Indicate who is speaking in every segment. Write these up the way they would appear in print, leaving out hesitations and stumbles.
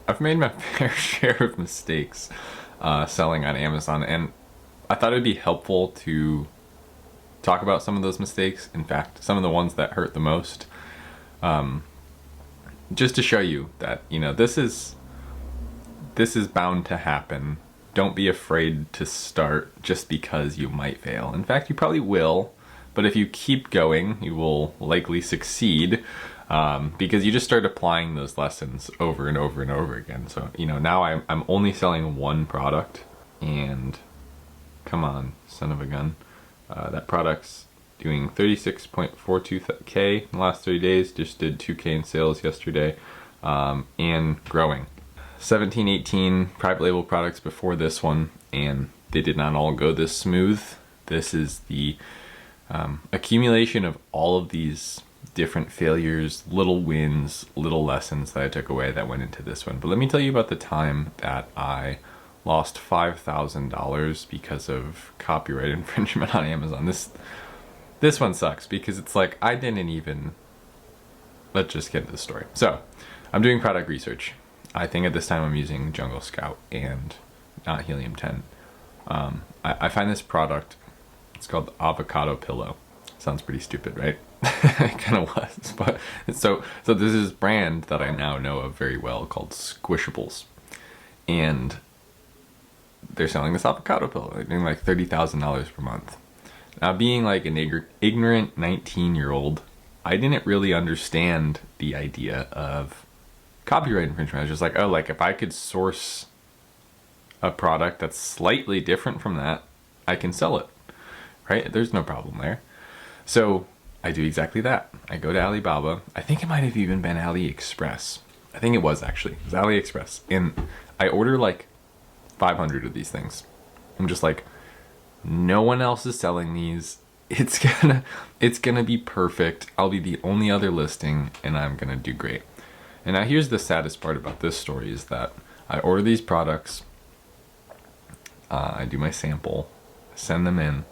Speaker 1: I've made my fair share of mistakes selling on Amazon, and I thought it would be helpful to talk about some of those mistakes. In fact, some of the ones that hurt the most, just to show you that this is bound to happen. Don't be afraid to start just because you might fail. In fact, you probably will, but if you keep going, you will likely succeed. Because you just start applying those lessons over and over and over again. So, now I'm only selling one product, and come on, son of a gun. That product's doing 36.42K in the last 30 days, just did 2K in sales yesterday, and growing. 17, 18 private label products before this one, and they did not all go this smooth. This is the accumulation of all of these different failures, little wins, little lessons that I took away that went into this one. But let me tell you about the time that I lost $5,000 because of copyright infringement on Amazon. This one sucks because it's like I didn't even. Let's just get into the story. So I'm doing product research. I think at this time I'm using Jungle Scout and not Helium 10. I find this product. It's called the Avocado Pillow. Sounds pretty stupid, right? It kind of was, but so this is a brand that I now know of very well called Squishables, and they're selling this avocado pillow. They're doing like $30,000 per month. Now, being like an ignorant 19-year-old, I didn't really understand the idea of copyright infringement. I was just like, oh, like if I could source a product that's slightly different from that, I can sell it, right? There's no problem there. So I do exactly that. I go to Alibaba. I think it might have even been AliExpress. I think it was actually. It was AliExpress. And I order like 500 of these things. I'm just like, no one else is selling these. It's gonna be perfect. I'll be the only other listing, and I'm gonna do great. And now here's the saddest part about this story is that I order these products. I do my sample, send them in.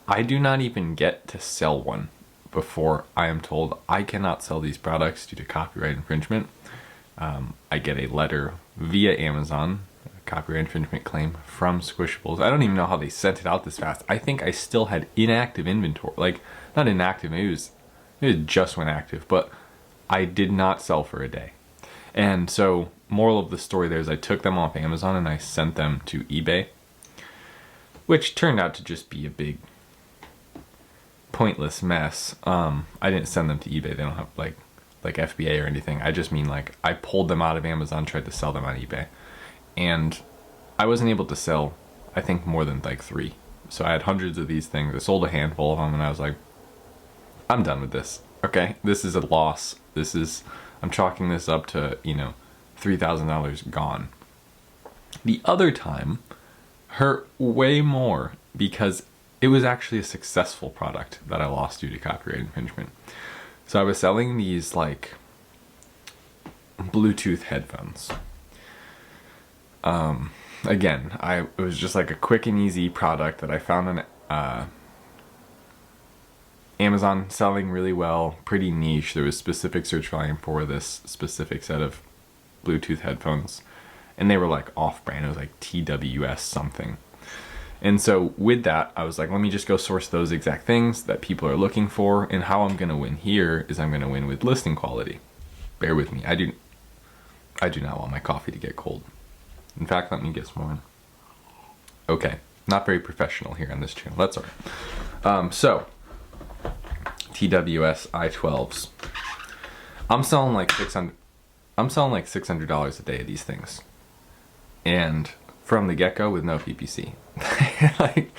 Speaker 1: I do not even get to sell one before I am told I cannot sell these products due to copyright infringement. I get a letter via Amazon, a copyright infringement claim from Squishables. I don't even know how they sent it out this fast. I think I still had inactive inventory. Like, not inactive, it just went active, but I did not sell for a day. And so, moral of the story there is I took them off Amazon and I sent them to eBay, which turned out to just be a big pointless mess. I didn't send them to eBay. They don't have like FBA or anything. I just mean like I pulled them out of Amazon, tried to sell them on eBay, and I wasn't able to sell, I think, more than like 3. So I had hundreds of these things. I sold a handful of them, and I was like, I'm done with this. Okay, this is a loss. I'm chalking this up to $3,000 gone. The other time hurt way more because it was actually a successful product that I lost due to copyright infringement. So I was selling these like Bluetooth headphones. Again, it was just like a quick and easy product that I found on Amazon selling really well, pretty niche. There was specific search volume for this specific set of Bluetooth headphones, and they were like off-brand. It was like TWS something. And so with that, I was like, let me just go source those exact things that people are looking for. And how I'm going to win here is I'm going to win with listing quality. Bear with me. I do not want my coffee to get cold. In fact, let me get some more. Okay. Not very professional here on this channel. That's all right. So TWS i12s. I'm selling like $600 a day of these things. And from the get-go with no PPC. Like,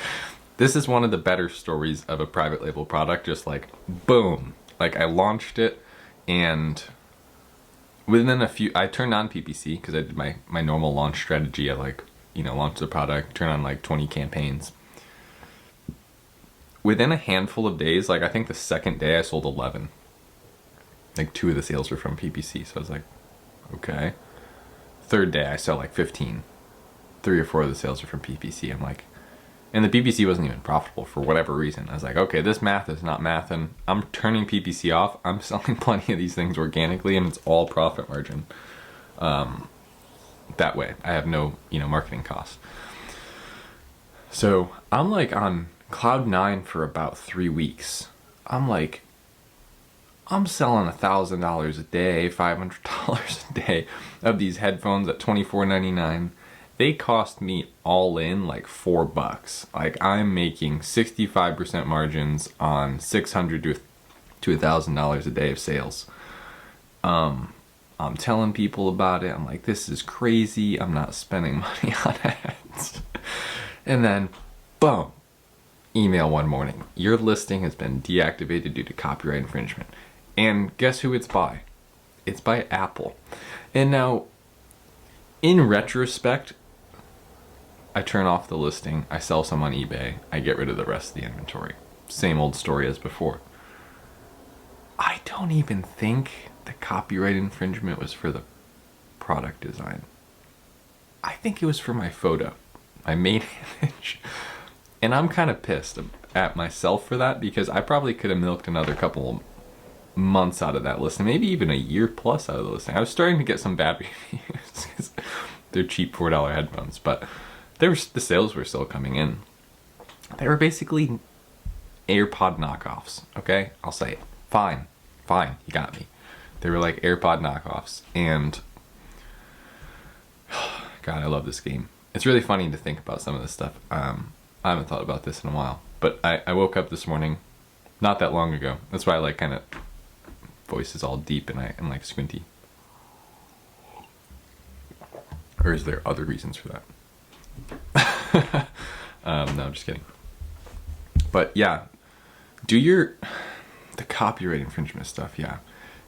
Speaker 1: this is one of the better stories of a private label product. Just like, boom. Like, I launched it, and within I turned on PPC because I did my normal launch strategy. I launched the product, turn on like 20 campaigns. Within a handful of days, like I think the second day I sold 11. Like 2 of the sales were from PPC, so I was like, okay. Third day I sell like 15. 3 or 4 of the sales are from PPC. I'm like, and the PPC wasn't even profitable for whatever reason. I was like, okay, this math is not math, and I'm turning PPC off. I'm selling plenty of these things organically, and it's all profit margin. that way. I have no, marketing costs. So I'm like on cloud nine for about 3 weeks. I'm selling $1,000 a day, $500 a day of these headphones at $24.99. They cost me all in like $4. Like I'm making 65% margins on $600 to $1,000 a day of sales. I'm telling people about it. I'm like, this is crazy. I'm not spending money on ads. And then, boom, email one morning. Your listing has been deactivated due to copyright infringement. And guess who it's by? It's by Apple. And now, in retrospect, I turn off the listing, I sell some on eBay, I get rid of the rest of the inventory. Same old story as before. I don't even think the copyright infringement was for the product design. I think it was for my photo, my main image. And I'm kind of pissed at myself for that, because I probably could have milked another couple months out of that listing, maybe even a year plus out of the listing. I was starting to get some bad reviews because they're cheap $4 headphones, but the sales were still coming in. They were basically AirPod knockoffs, okay? I'll say it. Fine, you got me. They were like AirPod knockoffs, and God, I love this game. It's really funny to think about some of this stuff. I haven't thought about this in a while, but I woke up this morning, not that long ago. That's why I like kind of voice is all deep and I'm like squinty. Or is there other reasons for that? No, I'm just kidding. But yeah, the copyright infringement stuff, yeah.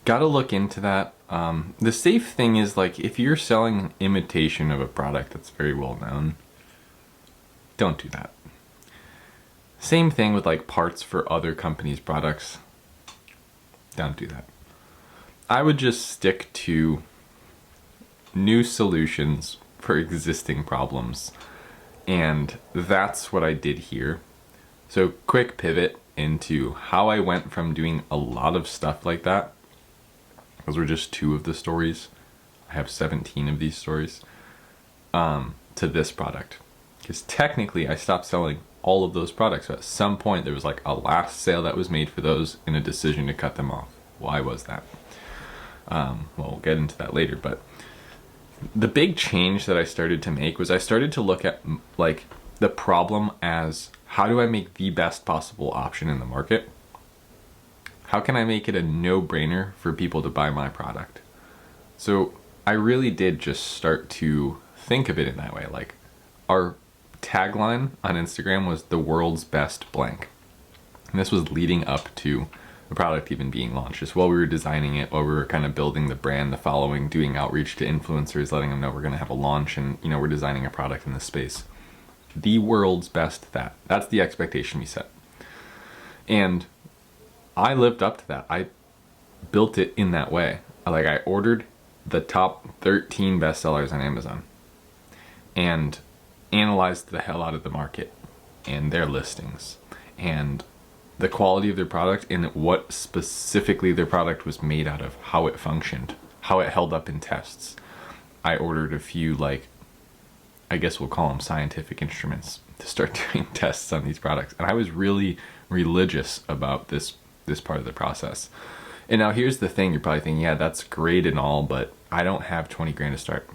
Speaker 1: Gotta look into that. The safe thing is, like, if you're selling an imitation of a product that's very well known, don't do that. Same thing with like parts for other companies' products. Don't do that. I would just stick to new solutions for existing problems. And that's what I did here. So quick pivot into how I went from doing a lot of stuff like that. Those were just 2 of the stories. I have 17 of these stories. To this product. Because technically I stopped selling all of those products. So at some point there was like a last sale that was made for those and a decision to cut them off. Why was that? Well, we'll get into that later, but the big change that I started to make was I started to look at like the problem as, how do I make the best possible option in the market? How can I make it a no-brainer for people to buy my product? So I really did just start to think of it in that way. Like, our tagline on Instagram was the world's best blank. And this was leading up to the product even being launched. Just while we were designing it, while we were kind of building the brand, the following, doing outreach to influencers, letting them know we're going to have a launch and, we're designing a product in this space. The world's best that. That's the expectation we set. And I lived up to that. I built it in that way. I ordered the top 13 bestsellers on Amazon and analyzed the hell out of the market and their listings and the quality of their product and what specifically their product was made out of, how it functioned, how it held up in tests. I ordered a few, I guess we'll call them scientific instruments to start doing tests on these products. And I was really religious about this part of the process. And now here's the thing, you're probably thinking, yeah, that's great and all, but I don't have 20 grand to start.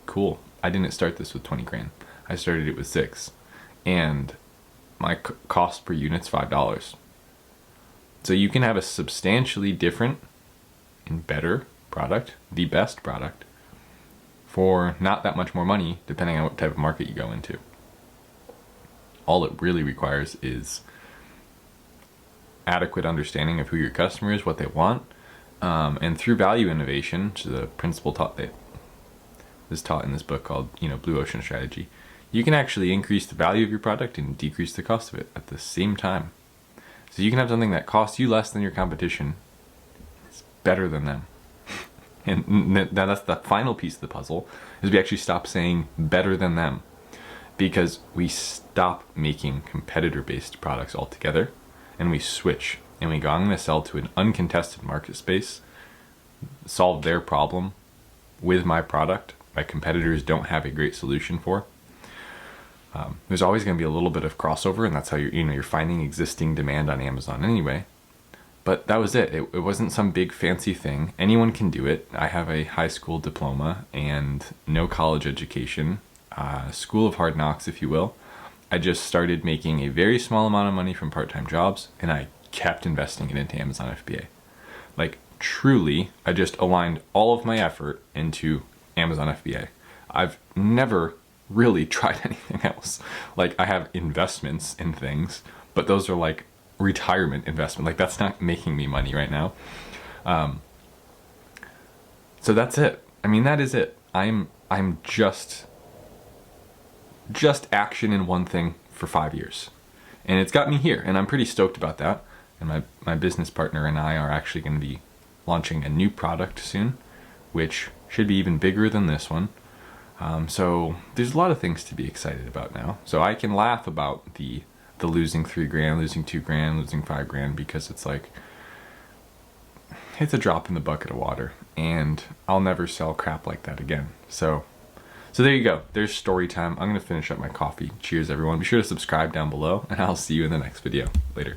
Speaker 1: Cool. I didn't start this with 20 grand. I started it with 6. And my cost per unit's $5. So you can have a substantially different and better product, the best product, for not that much more money, depending on what type of market you go into. All it really requires is adequate understanding of who your customer is, what they want, and through value innovation, which is a principle that is taught in this book called, Blue Ocean Strategy, you can actually increase the value of your product and decrease the cost of it at the same time. So you can have something that costs you less than your competition. It's better than them. And that's the final piece of the puzzle, is we actually stop saying better than them, because we stop making competitor-based products altogether and we switch and we go, I'm going to sell to an uncontested market space, solve their problem, with my product, my competitors don't have a great solution for. There's always going to be a little bit of crossover, and that's how you're finding existing demand on Amazon anyway. But that was it. It wasn't some big fancy thing. Anyone can do it. I have a high school diploma and no college education, school of hard knocks, if you will. I just started making a very small amount of money from part-time jobs, and I kept investing it into Amazon FBA. Like, truly, I just aligned all of my effort into Amazon FBA. I've never really tried anything else. Like, I have investments in things, but those are like retirement investment. Like, that's not making me money right now. So that's it. I mean, that is it. I'm just action in one thing for 5 years, and it's got me here, and I'm pretty stoked about that. And my business partner and I are actually going to be launching a new product soon, which should be even bigger than this one. So there's a lot of things to be excited about now. So I can laugh about the losing $3,000, losing $2,000, losing $5,000, because it's like, it's a drop in the bucket of water, and I'll never sell crap like that again. So there you go. There's story time. I'm going to finish up my coffee. Cheers, everyone. Be sure to subscribe down below, and I'll see you in the next video. Later.